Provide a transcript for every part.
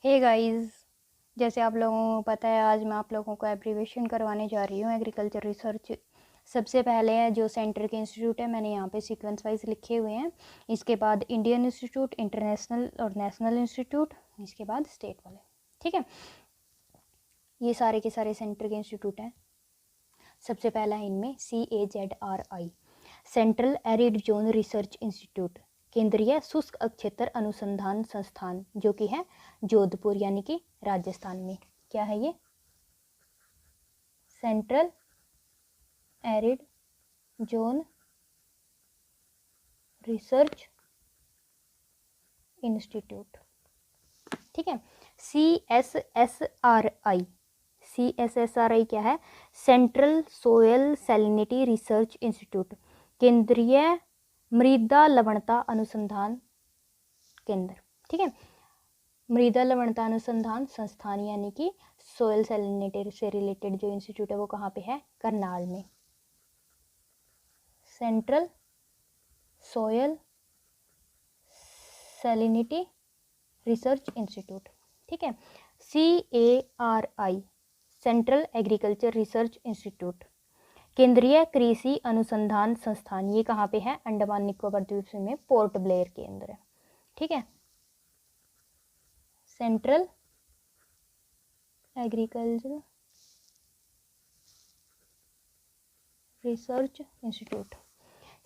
Hey guys, जैसे आप लोगों को पता है आज मैं आप लोगों को एब्रीविएशन करवाने जा रही हूँ एग्रीकल्चर रिसर्च। सबसे पहले है जो सेंटर के इंस्टीट्यूट है, मैंने यहाँ पे सीक्वेंस वाइज लिखे हुए हैं। इसके बाद इंडियन इंस्टीट्यूट, इंटरनेशनल और नेशनल इंस्टीट्यूट, इसके बाद स्टेट वाले। ठीक है, ये सारे के सारे सेंटर के इंस्टीट्यूट हैं। सबसे पहला है इनमें CAZRI, central arid zone research institute, केंद्रीय शुष्क क्षेत्र अनुसंधान संस्थान, जो कि है जोधपुर यानी कि राजस्थान में। क्या है ये? Central arid zone research institute. ठीक है। CSSRI क्या है? Central soil salinity research institute, केंद्रीय मृदा लवणता अनुसंधान केंद्र। ठीक है, मृदा लवणता अनुसंधान संस्थान यानी कि सोयल सैलिनिटी से रिलेटेड जो इंस्टीट्यूट है वो कहाँ पे है? करनाल में। Central soil salinity research institute. ठीक है। CARI, central agriculture research institute, केंद्रीय कृषि अनुसंधान संस्थान, ये कहाँ पे है? अंडमान निकोबार द्वीप में पोर्ट ब्लेयर के अंदर है। ठीक है। Central agriculture research institute.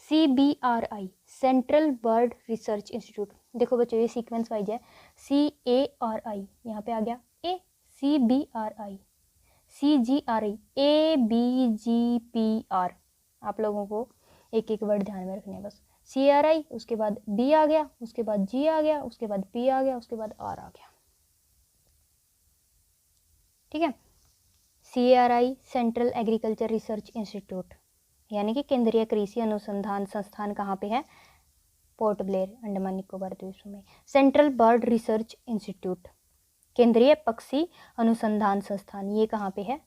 CBRI, central bird research institute. देखो बच्चों ये सीक्वेंस वाइज है। CARI यहाँ पे आ गया A, CBRI, CGRI, ABGPR। आप लोगों को एक एक वर्ड ध्यान में रखने हैं बस। CRI, उसके बाद B आ गया, उसके बाद G आ गया, उसके बाद P आ गया, उसके बाद R आ गया। ठीक है। CRI, central agriculture research institute यानी कि केंद्रीय कृषि अनुसंधान संस्थान कहाँ पे है? पोर्ट ब्लेयर, अंडमान निकोबार द्वीप में। सेंट्रल बर्ड रिसर्च इंस्टीट्यूट, केंद्रीय पक्षी अनुसंधान संस्थान, ये कहाँ पे है?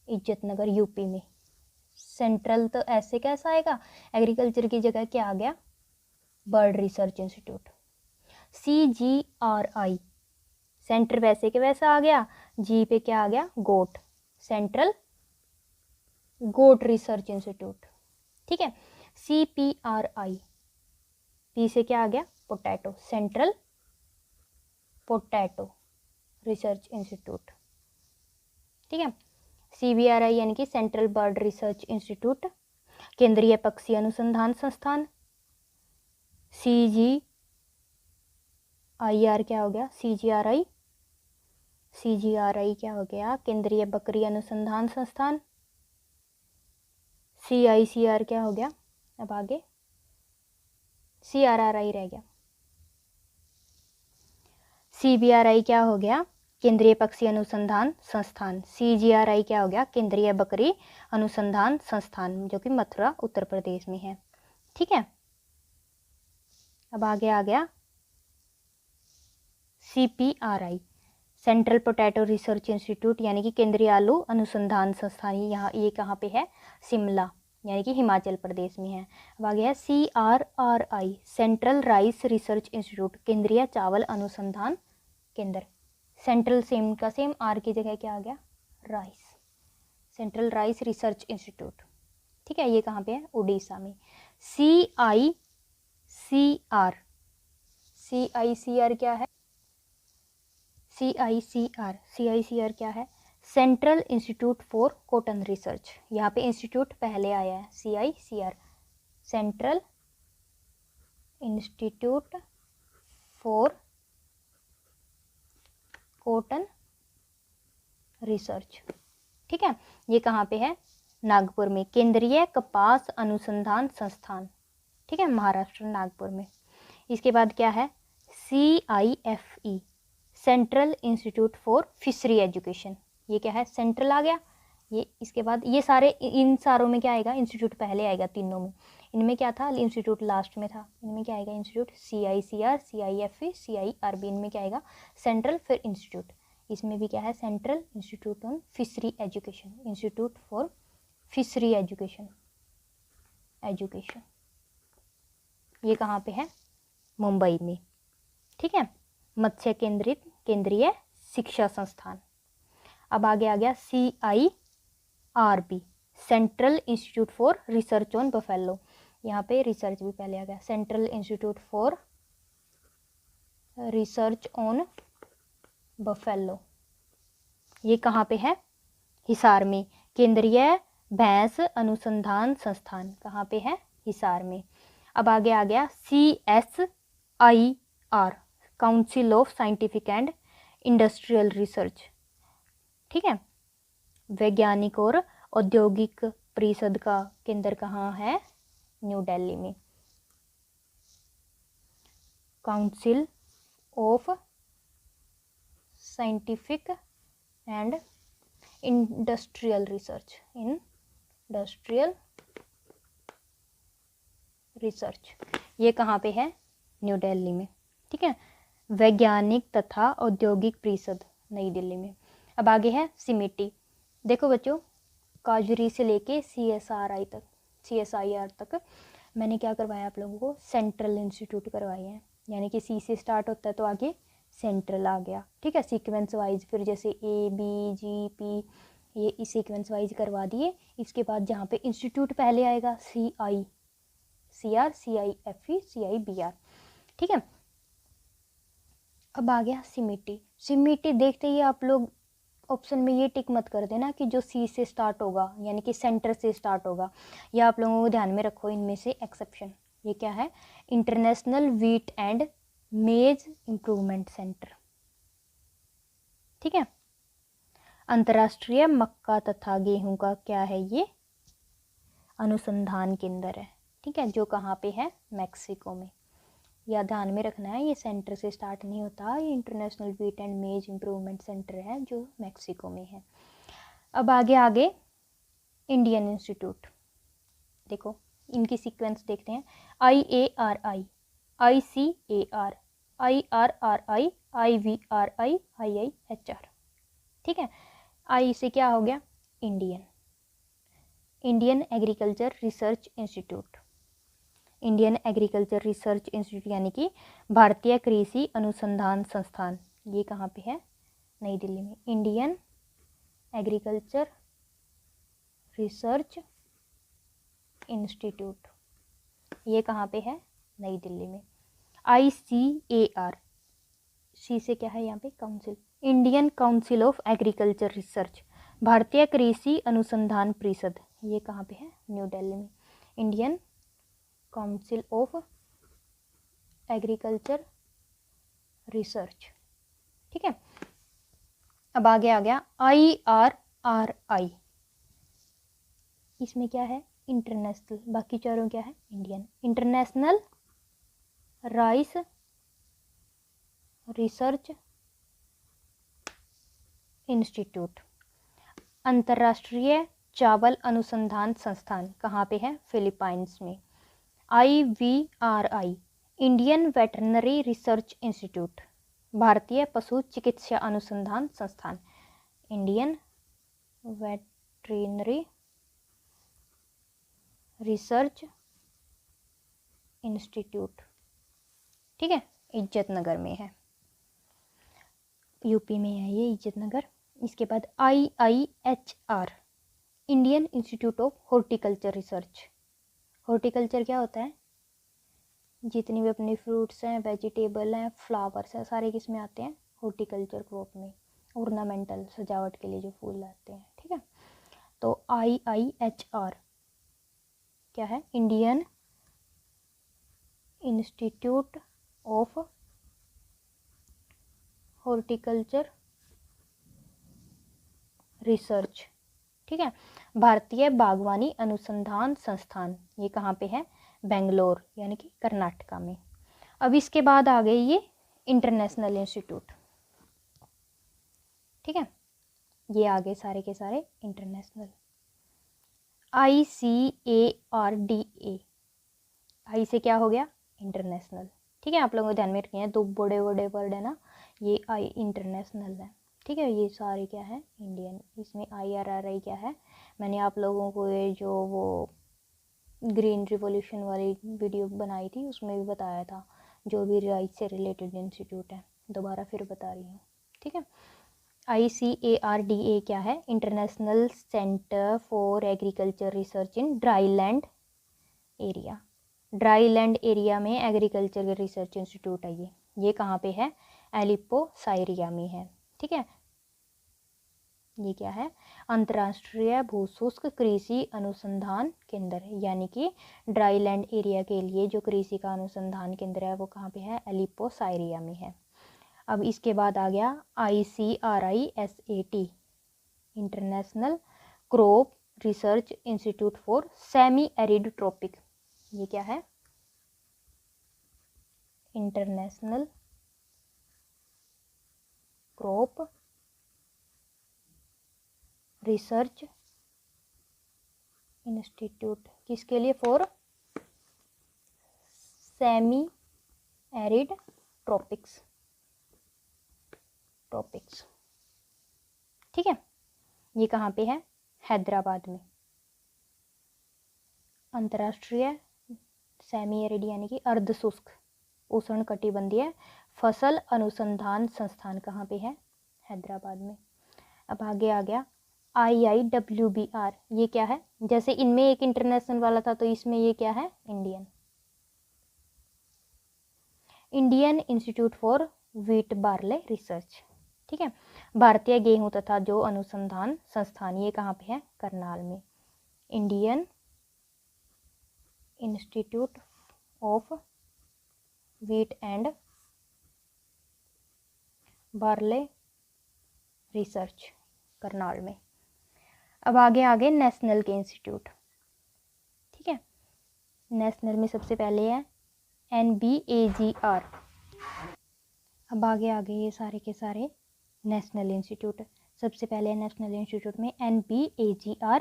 इज्जतनगर यूपी में। सेंट्रल तो ऐसे कैसा आएगा? एग्रीकल्चर की जगह क्या आ गया? Bird research institute. CGRI, centre वैसे के वैसा आ गया, जी पे क्या आ गया? गोट, सेंट्रल गोट रिसर्च इंस्टीट्यूट। ठीक है। CPRI, पी से क्या आ गया? Potato, central potato research institute. ठीक है। CBRI यानी कि सेंट्रल बर्ड रिसर्च इंस्टीट्यूट, केंद्रीय पक्षी अनुसंधान संस्थान। CGIR क्या हो गया? CGRI, CGRI क्या हो गया? केंद्रीय बकरी अनुसंधान संस्थान। CICR क्या हो गया? अब आगे CRRI रह गया। CBRI क्या हो गया? केंद्रीय पक्षी अनुसंधान संस्थान। CGRI क्या हो गया? केंद्रीय बकरी अनुसंधान संस्थान, जो कि मथुरा उत्तर प्रदेश में है। ठीक है। अब आगे आ गया CPRI, central potato research institute यानी कि केंद्रीय आलू अनुसंधान संस्थान। यहाँ ये कहाँ पे है? शिमला यानी कि हिमाचल प्रदेश में है। अब आ गया CRRI, central rice research institute, केंद्रीय चावल अनुसंधान केंद्र। सेंट्रल सेम का सेम, आर की जगह क्या आ गया? Rice, central rice research institute. ठीक है, ये कहाँ पे है? उड़ीसा में। CICR, CICR क्या है? CICR क्या है? Central institute for cotton research. यहाँ पे इंस्टीट्यूट पहले आया है। CICR, central institute for cotton research. ठीक है, ये कहाँ पे है? नागपुर में। केंद्रीय कपास अनुसंधान संस्थान। ठीक है, महाराष्ट्र नागपुर में। इसके बाद क्या है? CIFE, central institute for fishery education. ये क्या है? सेंट्रल आ गया। ये इसके बाद ये सारे, इन सारों में क्या आएगा? इंस्टीट्यूट पहले आएगा तीनों में। इनमें क्या था? इंस्टीट्यूट लास्ट में था। इनमें क्या आएगा? Institute CICR, CIFE, CIRB। इनमें क्या आएगा? सेंट्रल, फिर इंस्टीट्यूट। इसमें भी क्या है? Central institute on fishery education, institute for fishery education. ये कहाँ पे है? मुंबई में। ठीक है। मत्स्य केंद्रित केंद्रीय शिक्षा संस्थान। अब आगे आ गया CIRB, central institute for research on buffalo. यहाँ पे रिसर्च भी पहले आ गया, central institute for research on buffalo. ये कहाँ पे है? हिसार में। केंद्रीय भैंस अनुसंधान संस्थान कहाँ पे है? हिसार में। अब आगे आ गया CSIR, council of scientific and industrial research. ठीक है, वैज्ञानिक और औद्योगिक परिषद का केंद्र कहाँ है? न्यू दिल्ली में। Council of scientific and industrial research, industrial research, ये कहाँ पे है? न्यू दिल्ली में। ठीक है, वैज्ञानिक तथा औद्योगिक परिषद नई दिल्ली में। अब आगे है सिमिटी। देखो बच्चों, काजरी से लेके CSIR तक मैंने क्या करवाया आप लोगों को? सेंट्रल इंस्टीट्यूट करवाए हैं, यानी कि C से स्टार्ट होता है तो आगे सेंट्रल आ गया। ठीक है, सीक्वेंस वाइज, फिर जैसे ABGP ये इस सीक्वेंस वाइज करवा दिए। इसके बाद जहाँ पे इंस्टीट्यूट पहले आएगा CR, CIFE, CIBR। ठीक है, अब आ गया सिमिटी। सिमिटी देखते ही आप लोग ऑप्शन में ये टिक मत कर देना कि जो C से स्टार्ट होगा, यानी कि सेंटर से स्टार्ट होगा, या आप लोगों को ध्यान में रखो इनमें से एक्सेप्शन। ये क्या है? इंटरनेशनल व्हीट एंड मेज इम्प्रूवमेंट सेंटर। ठीक है, अंतर्राष्ट्रीय मक्का तथा गेहूं का क्या है? ये अनुसंधान केंद्र है। ठीक है, जो कहाँ पे है? मैक्सिको में। या ध्यान में रखना है, ये सेंटर से स्टार्ट नहीं होता, ये इंटरनेशनल व्हीट एंड मेज इम्प्रूवमेंट सेंटर है जो मैक्सिको में है। अब आगे इंडियन इंस्टीट्यूट। देखो इनकी सीक्वेंस देखते हैं। IARI, ICAR, IRRI, IVRI, IIHR। ठीक है, आई से क्या हो गया? Indian agriculture research institute. Indian agriculture research institute यानी कि भारतीय कृषि अनुसंधान संस्थान, ये कहाँ पे है? नई दिल्ली में। इंडियन एग्रीकल्चर रिसर्च इंस्टीट्यूट, ये कहाँ पे है? नई दिल्ली में। ICAR, सी से क्या है यहाँ पे? Council, Indian council of agriculture research, भारतीय कृषि अनुसंधान परिषद, ये कहाँ पे है? न्यू दिल्ली में। Indian council of agriculture research. ठीक है, अब आगे आ गया IRRI। इसमें क्या है? इंटरनेशनल, बाकी चारों क्या है? Indian. International rice research institute. अंतर्राष्ट्रीय चावल अनुसंधान संस्थान कहाँ पे है? फिलीपाइंस में। IVRI, Indian veterinary research institute, भारतीय पशु चिकित्सा अनुसंधान संस्थान, इंडियन वेटरनरी रिसर्च इंस्टीट्यूट। ठीक है, इज्जतनगर में है, यूपी में है ये, इज्जतनगर। इसके बाद IIHR, Indian institute of horticulture research. Horticulture क्या होता है? जितनी भी अपने फ्रूट्स हैं, वेजिटेबल हैं, फ्लावर्स हैं, सारे किस में आते हैं? हॉर्टिकल्चर क्रॉप में, ऑर्नामेंटल, सजावट के लिए जो फूल आते हैं। ठीक है, तो IIHR क्या है? Indian institute of horticulture research. ठीक है, भारतीय बागवानी अनुसंधान संस्थान, ये कहाँ पे है? बेंगलोर, यानी कि कर्नाटका में। अब इसके बाद आ गए ये इंटरनेशनल इंस्टीट्यूट। ठीक है, ये आ गए सारे के सारे इंटरनेशनल। ICARDA, आई से क्या हो गया? इंटरनेशनल। ठीक है, आप लोगों को ध्यान में रखना है, दो बड़े बड़े वर्ड है ना, ये आई इंटरनेशनल है। ठीक है, ये सारे क्या है? इंडियन। इसमें IRRI क्या है? मैंने आप लोगों को ये जो वो ग्रीन रिवॉल्यूशन वाली वीडियो बनाई थी उसमें भी बताया था, जो भी राइट से रिलेटेड इंस्टीट्यूट है, दोबारा फिर बता रही हूँ। ठीक है, ICARDA क्या है? International centre for agriculture research in dryland area. Dryland area में एग्रीकल्चर रिसर्च इंस्टीट्यूट है ये कहाँ पे है? एलिप्पो साइरिया में है। ठीक है, ये क्या है? अंतर्राष्ट्रीय भूशुष्क कृषि अनुसंधान केंद्र, यानी कि ड्राईलैंड एरिया के लिए जो कृषि का अनुसंधान केंद्र है वो कहाँ पे है? एलिप्पो साइरिया में है। अब इसके बाद आ गया ICRISAT, international crop research institute for semi arid tropic. ये क्या है? इंटरनेशनल क्रॉप रिसर्च इंस्टीट्यूट, किसके लिए? For semi arid tropics. ठीक है, ये कहाँ पे है? हैदराबाद में। अंतर्राष्ट्रीय सेमी एरिड यानी कि अर्धशुष्क उष्ण कटिबंधीय फसल अनुसंधान संस्थान कहाँ पे है? हैदराबाद में। अब आगे आ गया IIWBR, ये क्या है? जैसे इनमें एक इंटरनेशनल वाला था तो इसमें ये क्या है? Indian institute for wheat barley research. ठीक है, भारतीय गेहूं तथा जौ अनुसंधान संस्थान, ये कहाँ पे है? करनाल में। Indian institute of wheat and barley research, Karnal में। अब आगे नेशनल के इंस्टीट्यूट। ठीक है, नेशनल में सबसे पहले है NBAGR। अब आगे ये सारे के सारे नेशनल इंस्टीट्यूट। सबसे पहले नेशनल इंस्टीट्यूट में NBAGR,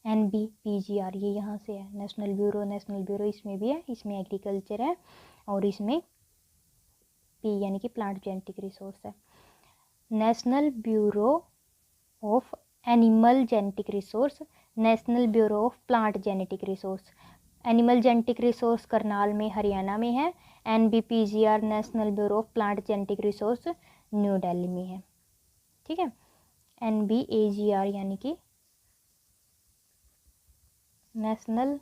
NBPGR, ये यहाँ से है। नेशनल ब्यूरो इसमें भी है, इसमें एग्रीकल्चर है और इसमें P यानी कि प्लांट जेनेटिक रिसोर्स है। National bureau of animal genetic resource, national bureau of plant genetic resource. Animal genetic resource Karnal में, हरियाणा में है। NBPGR national bureau of plant genetic resource new Delhi में है। ठीक है, NBAGR यानी कि national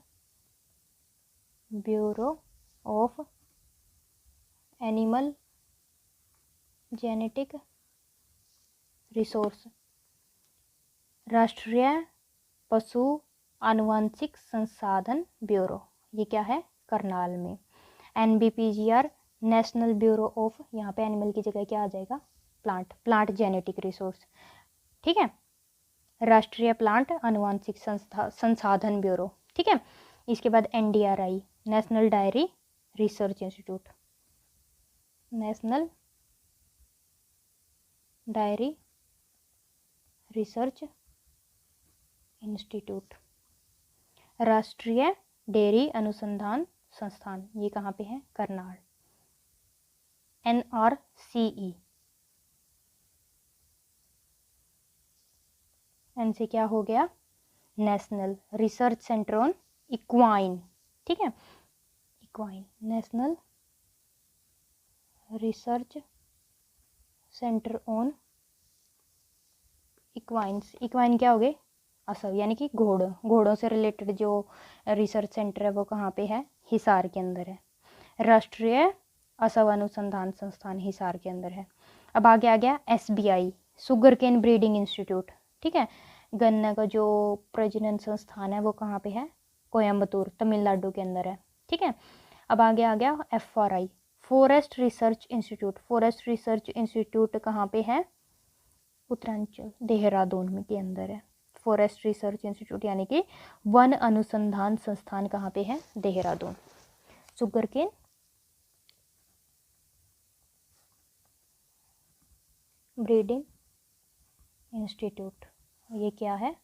bureau of animal genetic resource. राष्ट्रीय पशु आनुवंशिक संसाधन ब्यूरो, ये क्या है? करनाल में। NBPGR नेशनल ब्यूरो ऑफ, यहाँ पे एनिमल की जगह क्या आ जाएगा? Plant genetic resource. ठीक है, राष्ट्रीय प्लांट आनुवंशिक संसाधन ब्यूरो। ठीक है, इसके बाद NDRI national diary research institute, national diary research institute. राष्ट्रीय डेयरी अनुसंधान संस्थान, ये कहाँ पे है? करनाल। NRCE, एन से क्या हो गया? National research centre on equine. ठीक है, equine, national research centre on equines. Equine क्या हो गए? असव, यानी कि घोड़ों से रिलेटेड जो रिसर्च सेंटर है वो कहाँ पे है? हिसार के अंदर है। राष्ट्रीय असव अनुसंधान संस्थान हिसार के अंदर है। अब आगे आ गया SBI sugar cane breeding institute. ठीक है, गन्ना का जो प्रजनन संस्थान है वो कहाँ पे है? कोयम्बतूर, तमिलनाडु के अंदर है। ठीक है, अब आगे आ गया FRI forest research institute. Forest research institute कहाँ पे है? उत्तरांचल, देहरादून के अंदर है। फॉरेस्ट रिसर्च इंस्टीट्यूट यानी कि वन अनुसंधान संस्थान कहाँ पे है? Dehradun. Sugar cane breeding institute, ये क्या है?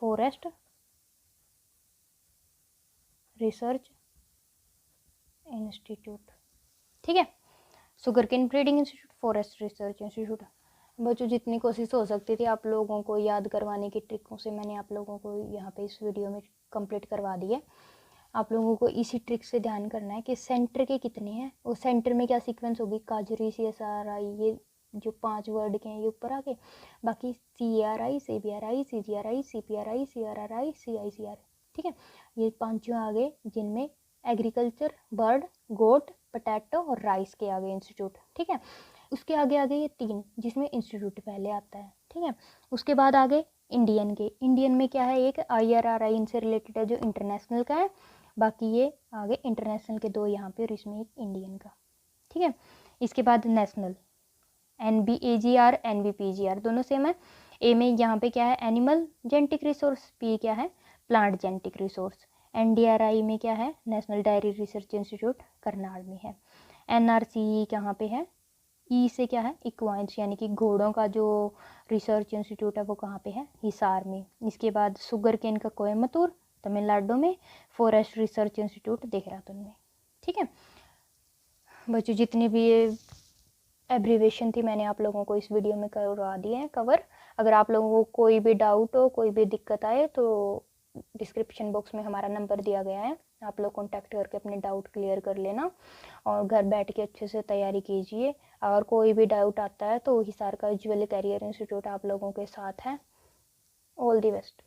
Forest research institute. ठीक है, sugar cane breeding institute, forest research institute. बच्चों, जितनी कोशिश हो सकती थी आप लोगों को याद करवाने की ट्रिकों से मैंने आप लोगों को यहाँ पे इस वीडियो में कंप्लीट करवा दी है। आप लोगों को इसी ट्रिक से ध्यान करना है कि सेंटर के कितने हैं और सेंटर में क्या सीक्वेंस होगी, काजरी CSRI, ये जो 5 वर्ड के हैं ये ऊपर आ गए, बाकी CRI, CBRI, CGRI, CPRI, CRRI, CICR, ठीक है, ये 5 आ गए जिनमें एग्रीकल्चर, बर्ड, गोट, पोटैटो और राइस के आगे इंस्टीट्यूट, ठीक है। उसके आगे आगे ये 3 जिसमें इंस्टीट्यूट पहले आता है, ठीक है। उसके बाद आगे इंडियन के, इंडियन में क्या है, एक IRRI इनसे रिलेटेड है जो इंटरनेशनल का है, बाकी ये आगे इंटरनेशनल के 2 यहाँ पे और इसमें एक इंडियन का, ठीक है। इसके बाद नेशनल, NBAGR, NBPGR दोनों सेम है। ए में यहाँ पे क्या है, एनिमल जेनेटिक रिसोर्स, पी क्या है, प्लांट जेनेटिक रिसोर्स। NDRI में क्या है, national diary research institute Karnal में है। NRCE कहाँ पे है, ई से क्या है, इक्वाइंस यानी कि घोड़ों का जो रिसर्च इंस्टीट्यूट है वो कहाँ पे है, हिसार में। इसके बाद शुगर केन का कोयम्बतूर तमिलनाडु में, फॉरेस्ट रिसर्च इंस्टीट्यूट देहरादून में, ठीक है। बच्चों जितनी भी ये एब्रीवेशन थी मैंने आप लोगों को इस वीडियो में करवा दिए हैं कवर। अगर आप लोगों को कोई भी डाउट हो, कोई भी दिक्कत आए तो डिस्क्रिप्शन बॉक्स में हमारा नंबर दिया गया है, आप लोग कांटेक्ट करके अपने डाउट क्लियर कर लेना और घर बैठ के अच्छे से तैयारी कीजिए। और कोई भी डाउट आता है तो हिसार का ज्वेल कैरियर इंस्टीट्यूट आप लोगों के साथ है। All the best.